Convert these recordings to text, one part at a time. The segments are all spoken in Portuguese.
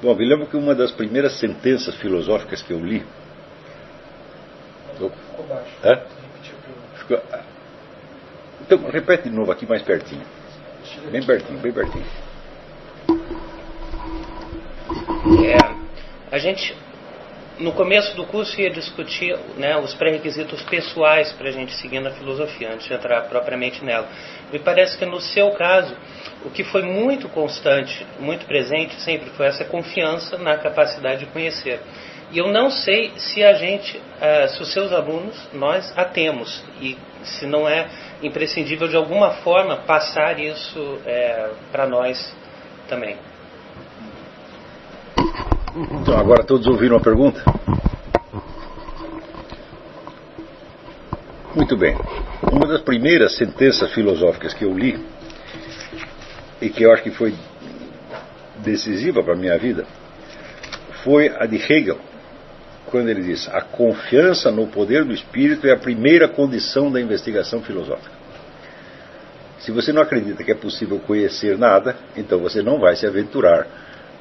Bom, me lembro que uma das primeiras sentenças filosóficas que eu li... Ficou baixo. Hã? Então, repete de novo aqui mais pertinho. Bem pertinho, bem pertinho. A gente, no começo do curso, ia discutir, né, os pré-requisitos pessoais para a gente seguir na filosofia, antes de entrar propriamente nela. Me parece que no seu caso, o que foi muito constante, muito presente sempre, foi essa confiança na capacidade de conhecer. E eu não sei se a gente, se os seus alunos, nós a temos, e se não é imprescindível de alguma forma passar isso para nós também. Então, agora todos ouviram a pergunta? Muito bem. Uma das primeiras sentenças filosóficas que eu li, e que eu acho que foi decisiva para a minha vida, foi a de Hegel, quando ele diz: a confiança no poder do espírito é a primeira condição da investigação filosófica. Se você não acredita que é possível conhecer nada, então você não vai se aventurar,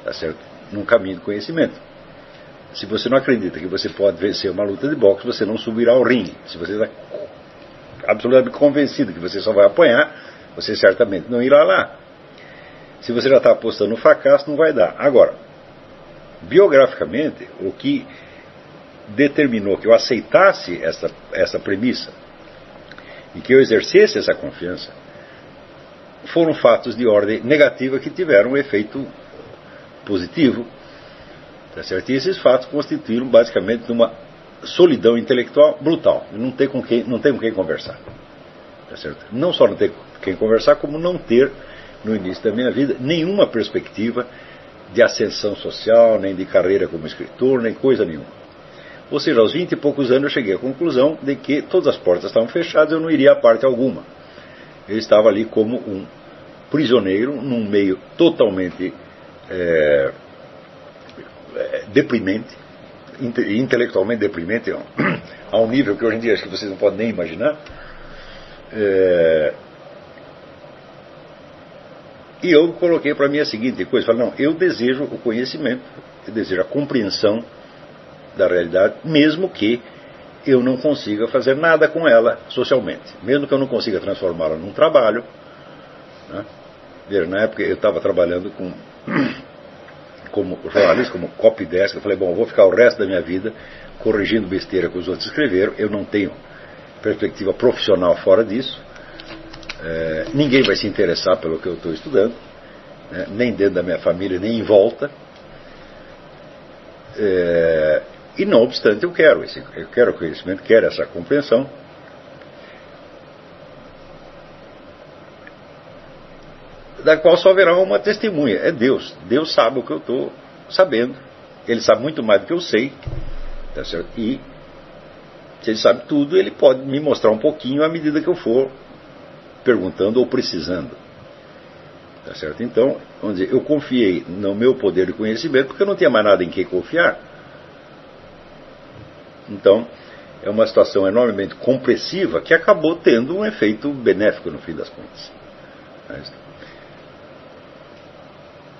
tá certo, num caminho de conhecimento. Se você não acredita que você pode vencer uma luta de boxe, você não subirá ao ringue. Se você está absolutamente convencido que você só vai apanhar, você certamente não irá lá. Se você já está apostando no fracasso, não vai dar. Agora, biograficamente, o que determinou que eu aceitasse essa premissa e que eu exercesse essa confiança foram fatos de ordem negativa que tiveram um efeito positivo, tá certo? E esses fatos constituíram basicamente uma solidão intelectual brutal. Não tem com quem conversar, tá certo? Não só não ter com quem conversar, como não ter, no início da minha vida, nenhuma perspectiva de ascensão social, nem de carreira como escritor, nem coisa nenhuma. Ou seja, aos 20 e poucos anos eu cheguei à conclusão de que todas as portas estavam fechadas, eu não iria a parte alguma. Eu estava ali como um prisioneiro num meio totalmente deprimente, intelectualmente deprimente, a um nível que hoje em dia acho que vocês não podem nem imaginar. E eu coloquei para mim a seguinte coisa: falei, não, eu desejo o conhecimento, eu desejo a compreensão da realidade, mesmo que eu não consiga fazer nada com ela socialmente, mesmo que eu não consiga transformá-la num trabalho, né? Veja, na época eu estava trabalhando como jornalista, como copydesk. Eu falei, bom, eu vou ficar o resto da minha vida corrigindo besteira que os outros escreveram, eu não tenho perspectiva profissional fora disso, ninguém vai se interessar pelo que eu estou estudando, né? Nem dentro da minha família, nem em volta, e não obstante eu quero o conhecimento, quero essa compreensão, da qual só haverá uma testemunha, é Deus. Deus sabe o que eu estou sabendo, Ele sabe muito mais do que eu sei, tá certo? E se Ele sabe tudo, Ele pode me mostrar um pouquinho à medida que eu for perguntando ou precisando, tá certo? Então, vamos dizer, eu confiei no meu poder de conhecimento porque eu não tinha mais nada em que confiar. Então, é uma situação enormemente compressiva que acabou tendo um efeito benéfico no fim das contas.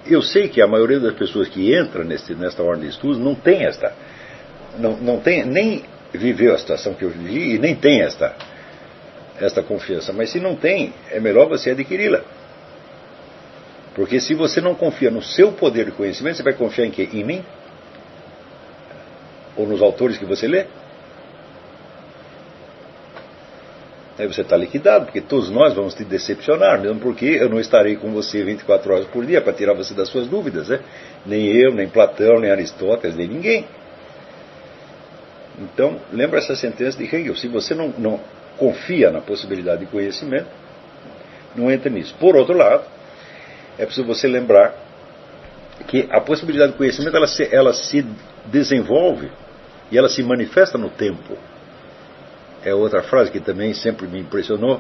Eu sei que a maioria das pessoas que entra nesta ordem de estudos não tem não tem, nem viveu a situação que eu vivi e nem tem esta confiança. Mas se não tem, é melhor você adquiri-la. Porque se você não confia no seu poder de conhecimento, você vai confiar em quê? Em mim? Ou nos autores que você lê? Aí você está liquidado, porque todos nós vamos te decepcionar, mesmo porque eu não estarei com você 24 horas por dia para tirar você das suas dúvidas, né? Nem eu, nem Platão, nem Aristóteles, nem ninguém. Então, lembra essa sentença de Hegel: se você não confia na possibilidade de conhecimento, não entre nisso. Por outro lado, é preciso você lembrar que a possibilidade de conhecimento ela se desenvolve e ela se manifesta no tempo. É outra frase que também sempre me impressionou: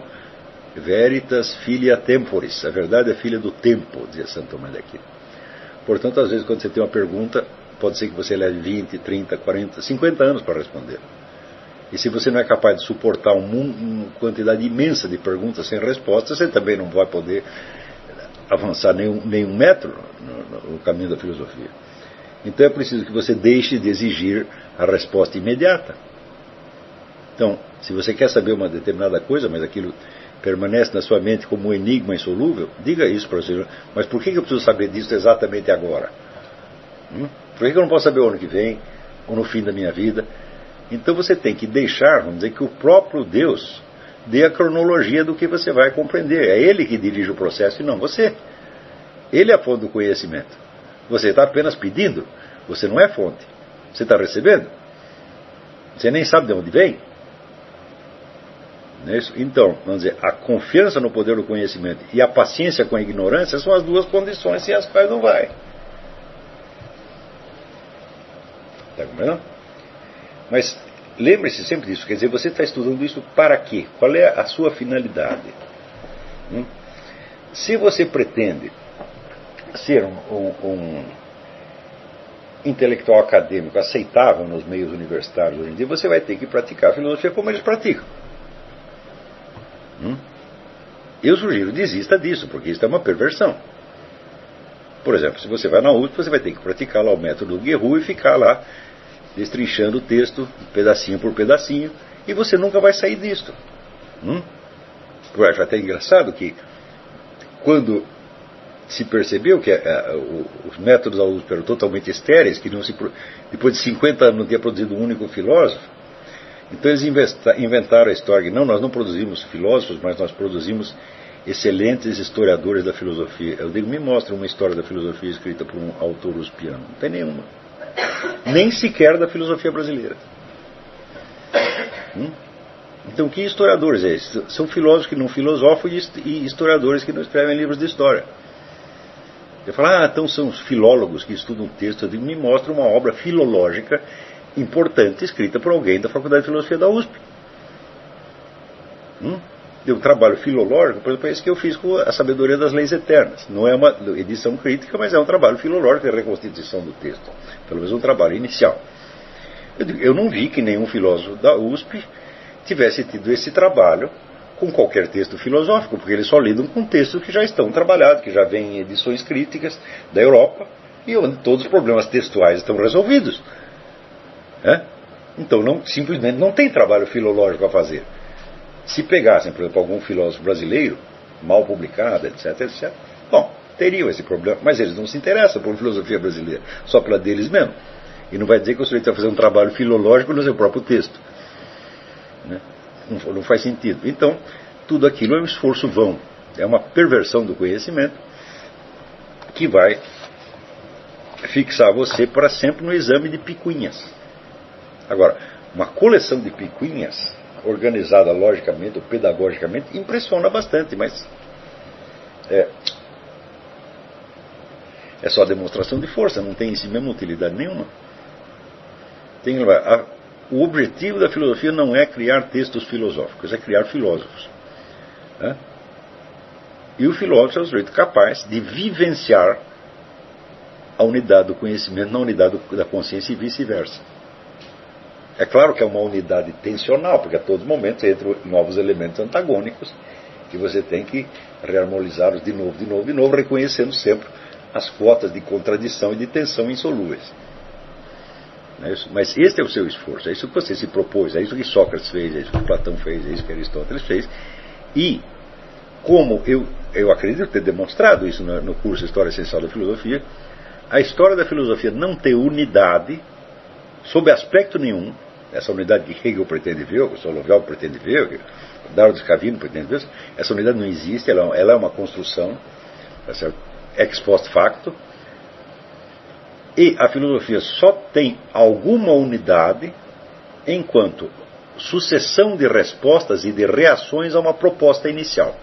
veritas filia temporis, a verdade é filha do tempo, dizia Santo Tomás de Aquino. Portanto, às vezes quando você tem uma pergunta, pode ser que você leve 20, 30, 40, 50 anos para responder. E se você não é capaz de suportar uma quantidade imensa de perguntas sem respostas, você também não vai poder avançar nenhum metro no caminho da filosofia. Então é preciso que você deixe de exigir a resposta imediata. Então, se você quer saber uma determinada coisa, mas aquilo permanece na sua mente como um enigma insolúvel, diga isso para você. Mas por que eu preciso saber disso exatamente agora? Por que eu não posso saber o ano que vem, ou no fim da minha vida? Então você tem que deixar, vamos dizer, que o próprio Deus dê a cronologia do que você vai compreender. É Ele que dirige o processo e não você. Ele é a fonte do conhecimento. Você está apenas pedindo, você não é fonte. Você está recebendo. Você nem sabe de onde vem. Não é isso? Então, vamos dizer, a confiança no poder do conhecimento e a paciência com a ignorância são as duas condições sem as quais não vai. Está compreendendo? Mas lembre-se sempre disso, quer dizer, você está estudando isso para quê? Qual é a sua finalidade? Se você pretende ser um intelectual acadêmico aceitável nos meios universitários hoje em dia, você vai ter que praticar a filosofia como eles praticam. Eu sugiro, desista disso, porque isso é uma perversão. Por exemplo, se você vai na USP, você vai ter que praticar lá o método Guerrero e ficar lá destrinchando o texto, pedacinho por pedacinho, e você nunca vai sair disto. Eu acho até engraçado que, quando se percebeu que os métodos da USP eram totalmente estéreis, que depois de 50 anos não tinha produzido um único filósofo, então eles inventaram a história que nós não produzimos filósofos, mas nós produzimos excelentes historiadores da filosofia. Eu digo, me mostra uma história da filosofia escrita por um autor uspiano. Não tem nenhuma. Nem sequer da filosofia brasileira. Então, que historiadores é esses? São filósofos que não filosofam e historiadores que não escrevem livros de história. Você fala, então são os filólogos que estudam texto. Eu digo, me mostra uma obra filológica importante escrita por alguém da Faculdade de Filosofia da USP. Um trabalho filológico, por exemplo, é esse que eu fiz com A Sabedoria das Leis Eternas. Não é uma edição crítica, mas é um trabalho filológico de reconstituição do texto. Pelo menos um trabalho inicial. Eu não vi que nenhum filósofo da USP tivesse tido esse trabalho com qualquer texto filosófico, porque eles só lidam com textos que já estão trabalhados, que já vêm em edições críticas da Europa, e onde todos os problemas textuais estão resolvidos. Então, simplesmente não tem trabalho filológico a fazer. Se pegassem, por exemplo, algum filósofo brasileiro, mal publicado, etc., bom, teriam esse problema, mas eles não se interessam por filosofia brasileira, só pela deles mesmo. E não vai dizer que o sujeito vai fazer um trabalho filológico no seu próprio texto. Não faz sentido. Então, tudo aquilo é um esforço vão. É uma perversão do conhecimento que vai fixar você para sempre no exame de picuinhas. Agora, uma coleção de picuinhas organizada logicamente ou pedagogicamente impressiona bastante, mas é só demonstração de força, não tem em si mesmo utilidade nenhuma. O objetivo da filosofia não é criar textos filosóficos, é criar filósofos. E o filósofo é o sujeito capaz de vivenciar a unidade do conhecimento na unidade da consciência e vice-versa. É claro que é uma unidade tensional, porque a todos os momentos entram novos elementos antagônicos que você tem que reharmonizá-los de novo, reconhecendo sempre as cotas de contradição e de tensão insolúveis. Mas este é o seu esforço, é isso que você se propôs, é isso que Sócrates fez, é isso que Platão fez, é isso que Aristóteles fez. E, como eu acredito ter demonstrado isso no curso História Essencial da Filosofia, a história da filosofia não tem unidade sob aspecto nenhum. Essa unidade que Hegel pretende ver, que Solovjov pretende ver, que Dardo Scavino pretende ver, essa unidade não existe, ela é uma construção, tá certo? Ex post facto. E a filosofia só tem alguma unidade enquanto sucessão de respostas e de reações a uma proposta inicial.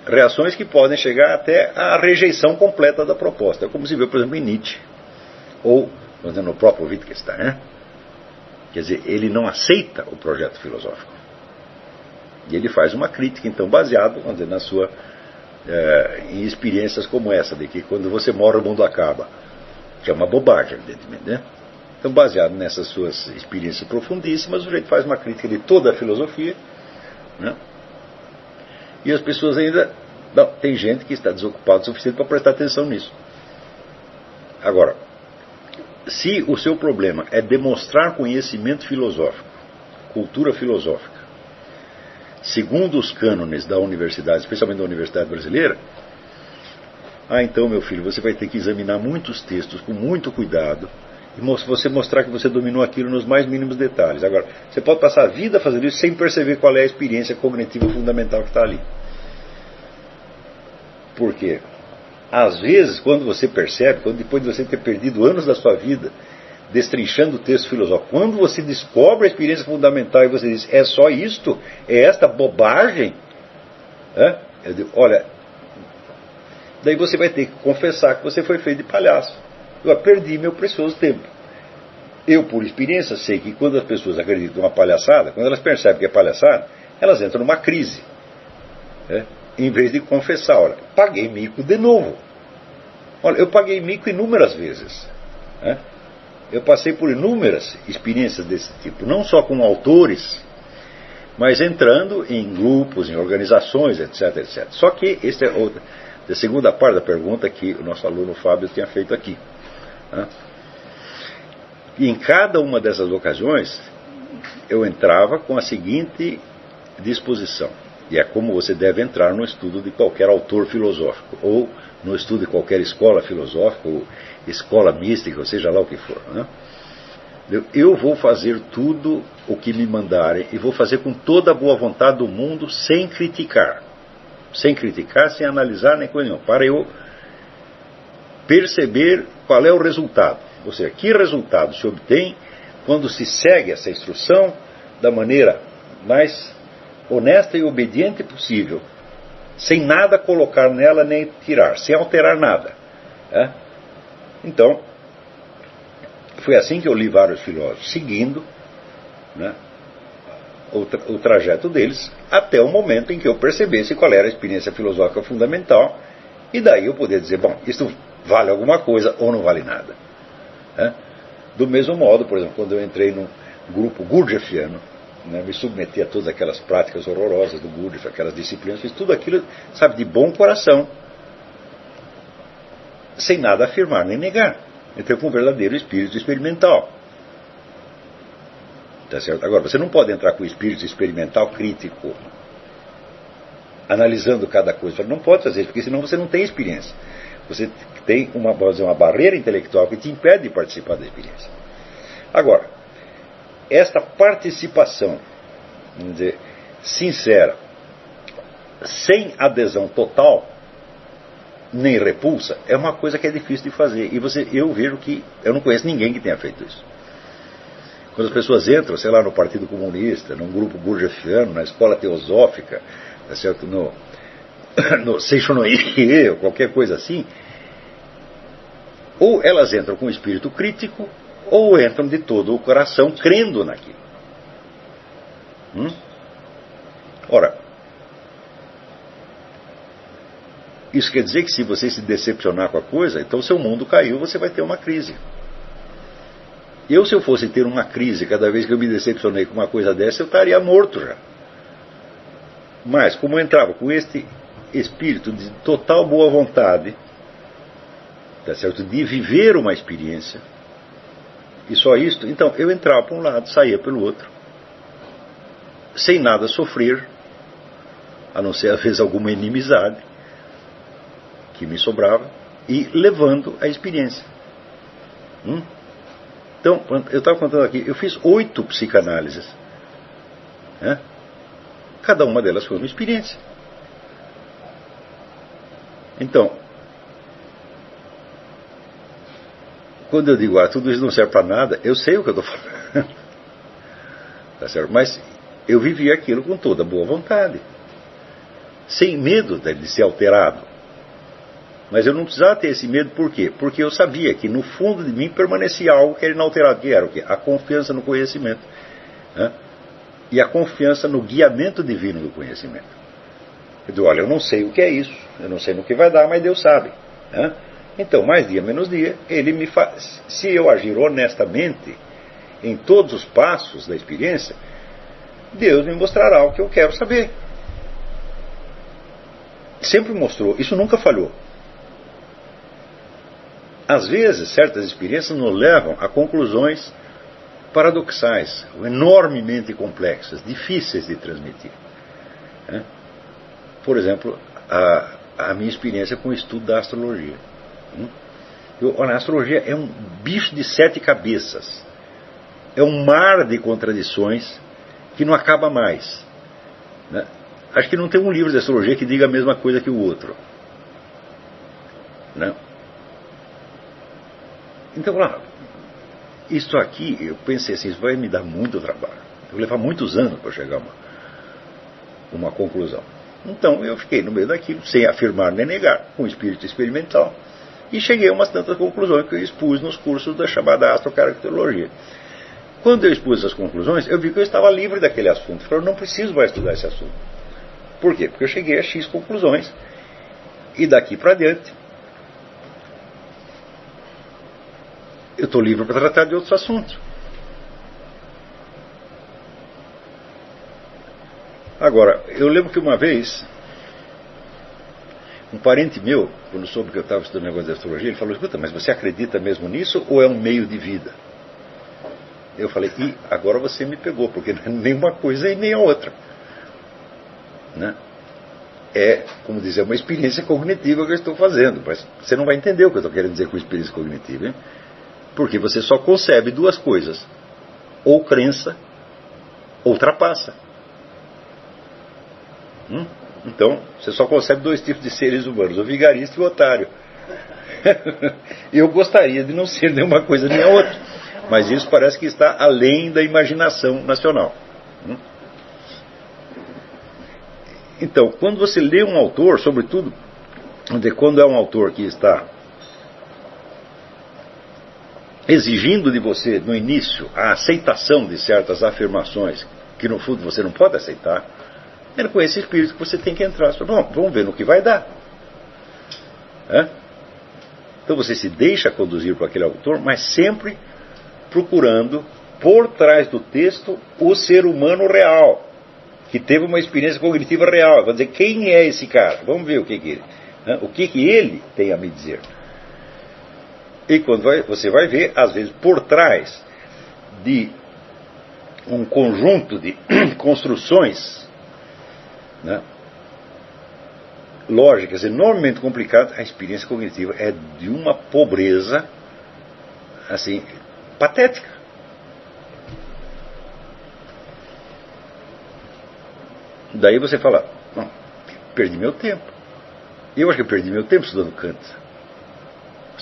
Reações que podem chegar até a rejeição completa da proposta, como se vê, por exemplo, em Nietzsche, ou no próprio Wittgenstein. Quer dizer, ele não aceita o projeto filosófico. E ele faz uma crítica, então, baseado, vamos dizer, na sua em experiências como essa, de que quando você morre o mundo acaba, que é uma bobagem, evidentemente, Então, baseado nessas suas experiências profundíssimas, o sujeito faz uma crítica de toda a filosofia, E as pessoas ainda Não, tem gente que está desocupada o suficiente para prestar atenção nisso. Agora, se o seu problema é demonstrar conhecimento filosófico, cultura filosófica, segundo os cânones da universidade, especialmente da Universidade Brasileira, então, meu filho, você vai ter que examinar muitos textos com muito cuidado e você mostrar que você dominou aquilo nos mais mínimos detalhes. Agora, você pode passar a vida fazendo isso sem perceber qual é a experiência cognitiva fundamental que está ali. Por quê? Às vezes, quando você percebe, depois de você ter perdido anos da sua vida destrinchando o texto filosófico, quando você descobre a experiência fundamental e você diz, é só isto? É esta bobagem? Eu digo, olha, daí você vai ter que confessar que você foi feito de palhaço. Eu perdi meu precioso tempo. Eu, por experiência, sei que quando as pessoas acreditam numa palhaçada, quando elas percebem que é palhaçada, elas entram numa crise. Em vez de confessar, olha, paguei mico de novo. Olha, eu paguei mico inúmeras vezes. Eu passei por inúmeras experiências desse tipo, não só com autores, mas entrando em grupos, em organizações, etc, etc. Só que esta é a segunda parte da pergunta que o nosso aluno Fábio tinha feito aqui. E em cada uma dessas ocasiões, eu entrava com a seguinte disposição. E é como você deve entrar no estudo de qualquer autor filosófico, ou no estudo de qualquer escola filosófica, ou escola mística, ou seja lá o que for. Eu vou fazer tudo o que me mandarem, e vou fazer com toda a boa vontade do mundo, sem criticar. Sem criticar, sem analisar nem coisa nenhuma, para eu perceber qual é o resultado. Ou seja, que resultado se obtém quando se segue essa instrução da maneira mais honesta e obediente possível, sem nada colocar nela nem tirar, sem alterar nada. Então, foi assim que eu li vários filósofos, seguindo o trajeto deles, até o momento em que eu percebesse qual era a experiência filosófica fundamental, e daí eu poder dizer, bom, isso vale alguma coisa ou não vale nada. Do mesmo modo, por exemplo, quando eu entrei num grupo gurdjieffiano, me submeti a todas aquelas práticas horrorosas do Gurdjieff, aquelas disciplinas, fiz tudo aquilo, sabe, de bom coração, sem nada afirmar nem negar. Entrei com um verdadeiro espírito experimental. Tá certo? Agora, você não pode entrar com o espírito experimental crítico, analisando cada coisa. Não pode fazer isso, porque senão você não tem experiência. Você tem uma barreira intelectual que te impede de participar da experiência. Agora, esta participação, vamos dizer, sincera, sem adesão total, nem repulsa, é uma coisa que é difícil de fazer. E eu vejo que eu não conheço ninguém que tenha feito isso. Quando as pessoas entram, sei lá, no Partido Comunista, num grupo gurdjieffiano, na escola teosófica, tá certo? no Seishonoye, ou qualquer coisa assim, ou elas entram com espírito crítico, ou entram de todo o coração crendo naquilo. Ora, isso quer dizer que se você se decepcionar com a coisa, então seu mundo caiu, você vai ter uma crise. Se eu fosse ter uma crise cada vez que eu me decepcionei com uma coisa dessa, eu estaria morto já. Mas, como eu entrava com este espírito de total boa vontade, tá certo? De viver uma experiência, e só isto, então eu entrava para um lado, saía pelo outro, sem nada sofrer, a não ser às vezes alguma inimizade que me sobrava, e levando a experiência. Então, eu estava contando aqui, eu fiz 8 psicanálises. Cada uma delas foi uma experiência. Então, quando eu digo, tudo isso não serve para nada, eu sei o que eu estou falando. Tá certo? Mas eu vivi aquilo com toda boa vontade, sem medo de ser alterado. Mas eu não precisava ter esse medo, por quê? Porque eu sabia que no fundo de mim permanecia algo que era inalterado, que era o quê? A confiança no conhecimento. E a confiança no guiamento divino do conhecimento. Eu digo, olha, eu não sei o que é isso, eu não sei no que vai dar, mas Deus sabe. Então, mais dia, menos dia, Ele me faz. Se eu agir honestamente em todos os passos da experiência, Deus me mostrará o que eu quero saber. sempre mostrou, isso nunca falhou. Às vezes, certas experiências nos levam a conclusões paradoxais, enormemente complexas, difíceis de transmitir. Por exemplo, a minha experiência com o estudo da astrologia. A astrologia é um bicho de 7 cabeças. É um mar de contradições que não acaba mais. Acho que não tem um livro de astrologia que diga a mesma coisa que o outro. Então, isso aqui, eu pensei assim, isso vai me dar muito trabalho. Eu vou levar muitos anos para chegar a uma conclusão. Então, eu fiquei no meio daquilo, sem afirmar nem negar, com espírito experimental, e cheguei a umas tantas conclusões que eu expus nos cursos da chamada astrocaracterologia. Quando eu expus essas conclusões, eu vi que eu estava livre daquele assunto. Eu falei, eu não preciso mais estudar esse assunto. Por quê? Porque eu cheguei a X conclusões, e daqui para adiante, eu estou livre para tratar de outros assuntos. Agora, eu lembro que uma vez, um parente meu, quando soube que eu estava estudando negócio de astrologia, ele falou, escuta, mas você acredita mesmo nisso ou é um meio de vida? Eu falei, agora você me pegou, porque não é nem uma coisa e nem a outra. É, como dizer, uma experiência cognitiva que eu estou fazendo, mas você não vai entender o que eu estou querendo dizer com experiência cognitiva, hein? Porque você só concebe 2 coisas, ou crença, ou trapaça. Então, você só concebe 2 tipos de seres humanos, o vigarista e o otário. Eu gostaria de não ser nenhuma coisa nem a outra, mas isso parece que está além da imaginação nacional. Então, quando você lê um autor, sobretudo quando é um autor que está exigindo de você, no início, a aceitação de certas afirmações que, no fundo, você não pode aceitar, é com esse espírito que você tem que entrar. Bom, vamos ver no que vai dar. Então você se deixa conduzir por aquele autor, mas sempre procurando, por trás do texto, o ser humano real, que teve uma experiência cognitiva real. Vai dizer, quem é esse cara? Vamos ver o que ele tem a me dizer. E quando você vai ver, às vezes, por trás de um conjunto de construções lógicas enormemente complicadas, a experiência cognitiva é de uma pobreza assim, patética. Daí você fala, não, perdi meu tempo. Eu acho que eu perdi meu tempo estudando Kant.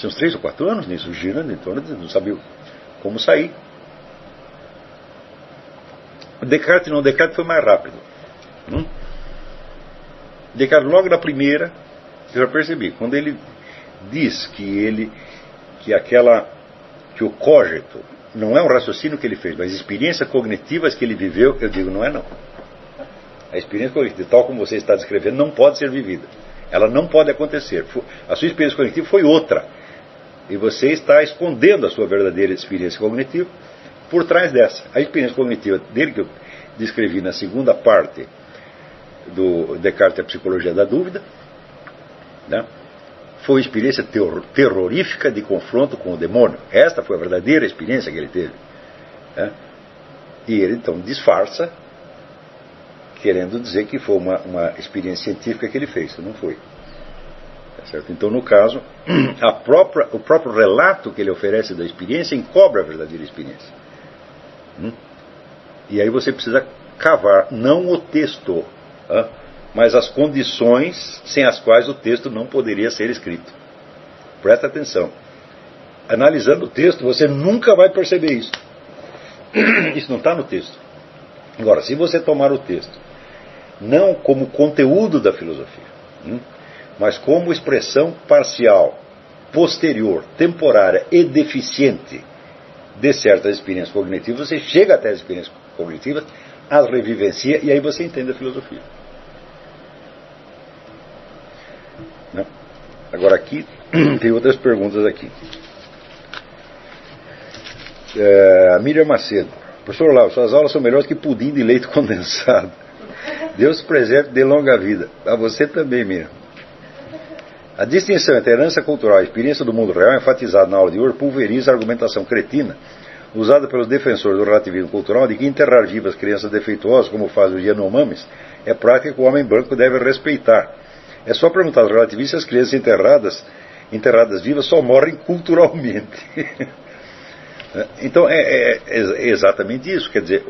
Uns 3 ou 4 anos nisso, girando em torno de não sabia como sair. Descartes foi mais rápido. Descartes, logo na primeira, eu já percebi, quando ele diz que o cogito não é um raciocínio que ele fez, mas experiências cognitivas que ele viveu, eu digo, não é não. A experiência cognitiva, tal como você está descrevendo, não pode ser vivida. Ela não pode acontecer. A sua experiência cognitiva foi outra. E você está escondendo a sua verdadeira experiência cognitiva por trás dessa. A experiência cognitiva dele, que eu descrevi na segunda parte do Descartes e a Psicologia da Dúvida, foi experiência terrorífica de confronto com o demônio. Esta foi a verdadeira experiência que ele teve. E ele então disfarça, querendo dizer que foi uma experiência científica que ele fez. Não foi. Certo? Então, no caso, o próprio relato que ele oferece da experiência encobre a verdadeira experiência. E aí você precisa cavar, não o texto, mas as condições sem as quais o texto não poderia ser escrito. Presta atenção. Analisando o texto, você nunca vai perceber isso. Isso não está no texto. Agora, se você tomar o texto não como conteúdo da filosofia, mas como expressão parcial, posterior, temporária e deficiente de certas experiências cognitivas, você chega até as experiências cognitivas, as revivencia e aí você entende a filosofia. Agora aqui tem outras perguntas aqui. A Miriam Macedo. Professor Olavo, suas aulas são melhores que pudim de leite condensado. Deus preserve de longa vida. A você também, Miriam. A distinção entre a herança cultural e a experiência do mundo real, enfatizada na aula de hoje, pulveriza a argumentação cretina usada pelos defensores do relativismo cultural de que enterrar vivas crianças defeituosas, como faz os Yanomamis, é prática que o homem branco deve respeitar. É só perguntar aos relativistas se as crianças enterradas vivas só morrem culturalmente. Então é exatamente isso. Quer dizer,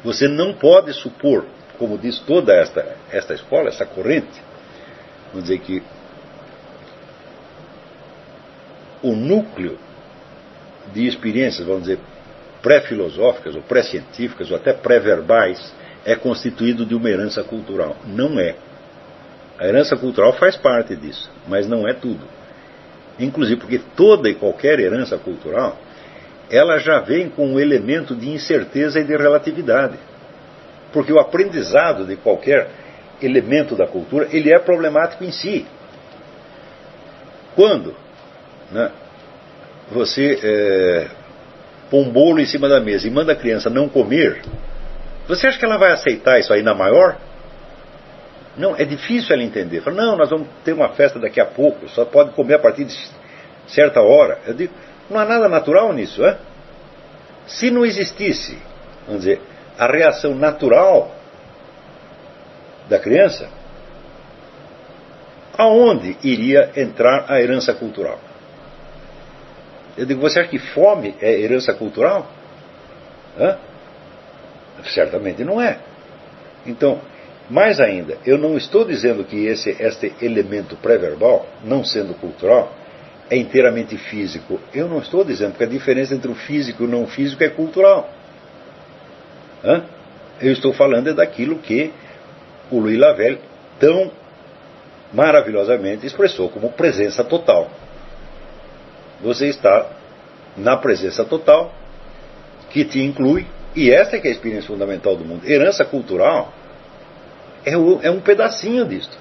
você não pode supor, como diz toda esta escola, essa corrente, vamos dizer que o núcleo de experiências, vamos dizer, pré-filosóficas, ou pré-científicas, ou até pré-verbais, é constituído de uma herança cultural. Não é. A herança cultural faz parte disso, mas não é tudo. Inclusive porque toda e qualquer herança cultural, ela já vem com um elemento de incerteza e de relatividade. Porque o aprendizado de qualquer elemento da cultura, ele é problemático em si. Quando, né, você põe um bolo em cima da mesa e manda a criança não comer, você acha que ela vai aceitar isso aí na maior? Não, é difícil ela entender. Fala, não, nós vamos ter uma festa daqui a pouco, só pode comer a partir de certa hora. Eu digo, não há nada natural nisso, é? Se não existisse, vamos dizer, a reação natural da criança, aonde iria entrar a herança cultural? Eu digo, você acha que fome é herança cultural? Hã? Certamente não é. Então, mais ainda, eu não estou dizendo que este elemento pré-verbal, não sendo cultural, é inteiramente físico. Eu não estou dizendo, porque a diferença entre o físico e o não físico é cultural. Hã? Eu estou falando daquilo que o Louis Lavelle tão maravilhosamente expressou como presença total. Você está na presença total, que te inclui, e essa é que é a experiência fundamental do mundo. Herança cultural é um pedacinho disto.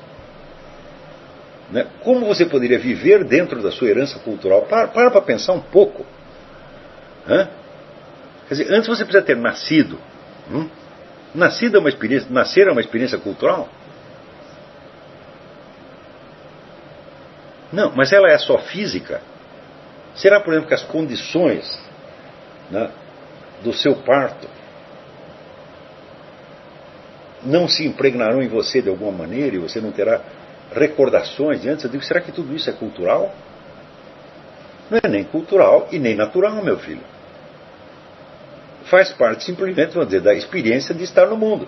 Né? Como você poderia viver dentro da sua herança cultural? Para pensar um pouco. Hã? Quer dizer, antes você precisa ter nascido. Nascer é uma experiência cultural? Não, mas ela é só física? Será, por exemplo, que as condições, né, do seu parto não se impregnarão em você de alguma maneira e você não terá recordações de antes? Eu digo, será que tudo isso é cultural? Não é nem cultural e nem natural, meu filho. Faz parte simplesmente, vamos dizer, da experiência de estar no mundo.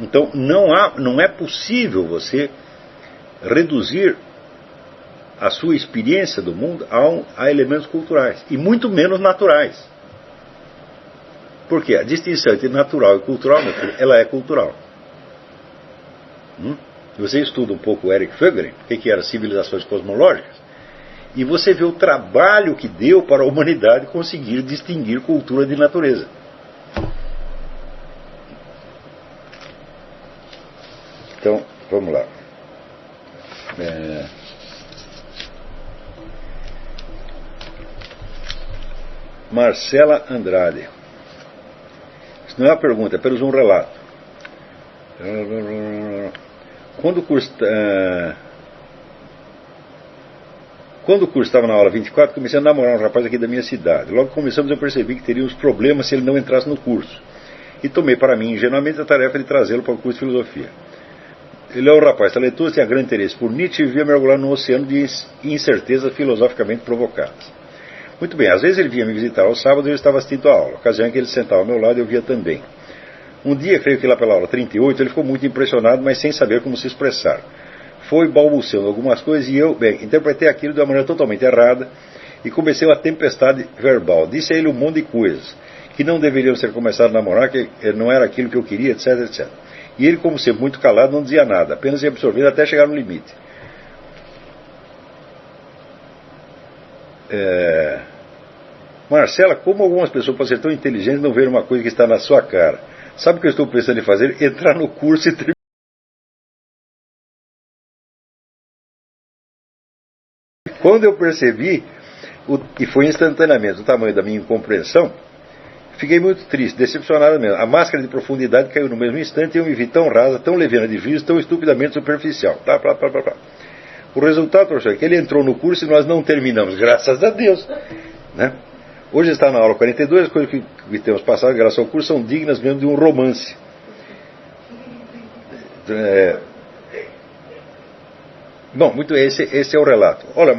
Então não é possível você reduzir a sua experiência do mundo a elementos culturais, e muito menos naturais. Porque a distinção entre natural e cultural, meu filho, ela é cultural. Você estuda um pouco o Eric Fögering, o que eram civilizações cosmológicas, e você vê o trabalho que deu para a humanidade conseguir distinguir cultura de natureza. Então, vamos lá. Marcela Andrade. Isso não é uma pergunta, é apenas um relato. Quando o curso estava na aula 24, comecei a namorar um rapaz aqui da minha cidade. Logo que começamos, eu percebi que teríamos problemas se ele não entrasse no curso. E tomei para mim, ingenuamente, a tarefa de trazê-lo para o curso de filosofia. Ele é um rapaz talentoso, tinha grande interesse por Nietzsche e vivia mergulhado num oceano de incertezas filosoficamente provocadas. Muito bem, às vezes ele vinha me visitar aos sábados e eu estava assistindo a aula. Ocasião em que ele sentava ao meu lado e eu via também. Um dia, creio que lá pela aula 38, ele ficou muito impressionado, mas sem saber como se expressar. Foi balbuciando algumas coisas e eu, interpretei aquilo de uma maneira totalmente errada e comecei uma tempestade verbal. Disse a ele um monte de coisas, que não deveriam ser começado a namorar, que não era aquilo que eu queria, etc, etc. E ele, como sempre muito calado, não dizia nada, apenas ia absorvendo até chegar no limite. Marcela, como algumas pessoas podem ser tão inteligentes e não ver uma coisa que está na sua cara? Sabe o que eu estou pensando em fazer? Entrar no curso e terminar. Quando eu percebi, e foi instantaneamente, o tamanho da minha incompreensão, Fiquei muito triste, decepcionado mesmo. A máscara de profundidade caiu no mesmo instante e eu me vi tão rasa, tão leviana de juízo, tão estupidamente superficial. O resultado, professor, é que ele entrou no curso e nós não terminamos, graças a Deus. Né? Hoje está na aula 42, as coisas que temos passado, graças ao curso, são dignas mesmo de um romance. Bom, esse é o relato. Olha,